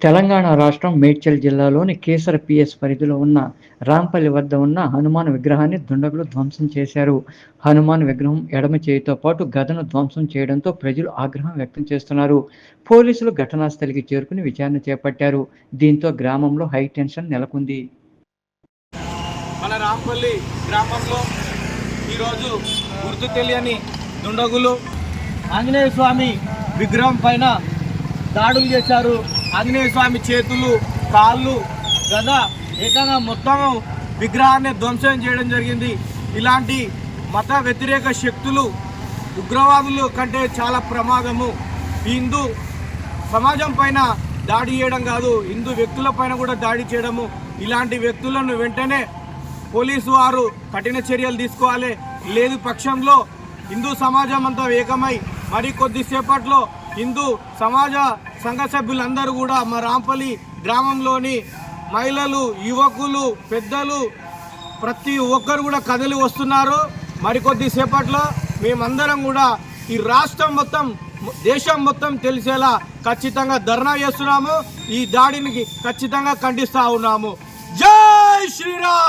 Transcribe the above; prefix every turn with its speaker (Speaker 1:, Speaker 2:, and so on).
Speaker 1: తెలంగాణ రాష్ట్రం మేడ్చల్ జిల్లాలోని కీసర పిఎస్ పరిధిలో ఉన్న రాంపల్లి వద్ద ఉన్న హనుమాన్ విగ్రహాన్ని దుండగులు ధ్వంసం చేశారు. హనుమాన్ విగ్రహం ఎడమ చేయితో పాటు గదను ధ్వంసం చేయడంతో ప్రజలు ఆగ్రహం వ్యక్తం చేస్తున్నారు. పోలీసులు ఘటనా స్థలికి చేరుకుని విచారణ చేపట్టారు. దీంతో గ్రామంలో హై టెన్షన్ నెలకొంది.
Speaker 2: మన రాంపల్లి గ్రామంలో ఈరోజు గుర్తు తెలియని దుండగులు ఆంజనేయ స్వామి విగ్రహం పైన దాడులు చేశారు. ఆంజనేయ స్వామి చేతులు, కాళ్ళు, గద ఏకంగా మొత్తం విగ్రహాన్ని ధ్వంసం చేయడం జరిగింది. ఇలాంటి మత వ్యతిరేక శక్తులు ఉగ్రవాదులు కంటే చాలా ప్రమాదము. హిందూ సమాజం పైన దాడి చేయడం కాదు, హిందూ వ్యక్తుల పైన కూడా దాడి చేయడము. ఇలాంటి వ్యక్తులను వెంటనే పోలీసు వారు కఠిన చర్యలు తీసుకోవాలి. లేదు పక్షంలో హిందూ సమాజం అంతా ఏకమై మరి కొద్దిసేపట్లో హిందూ సమాజ సంఘ సభ్యులందరూ కూడా మా రాంపల్లి గ్రామంలోని మహిళలు, యువకులు, పెద్దలు ప్రతి ఒక్కరు కూడా కదిలి వస్తున్నారు. మరికొద్దిసేపట్లో మేమందరం కూడా ఈ రాష్ట్రం మొత్తం, దేశం మొత్తం తెలిసేలా ఖచ్చితంగా ధర్నా చేస్తున్నాము. ఈ దాడిని ఖచ్చితంగా ఖండిస్తూ ఉన్నాము. జై శ్రీరామ్.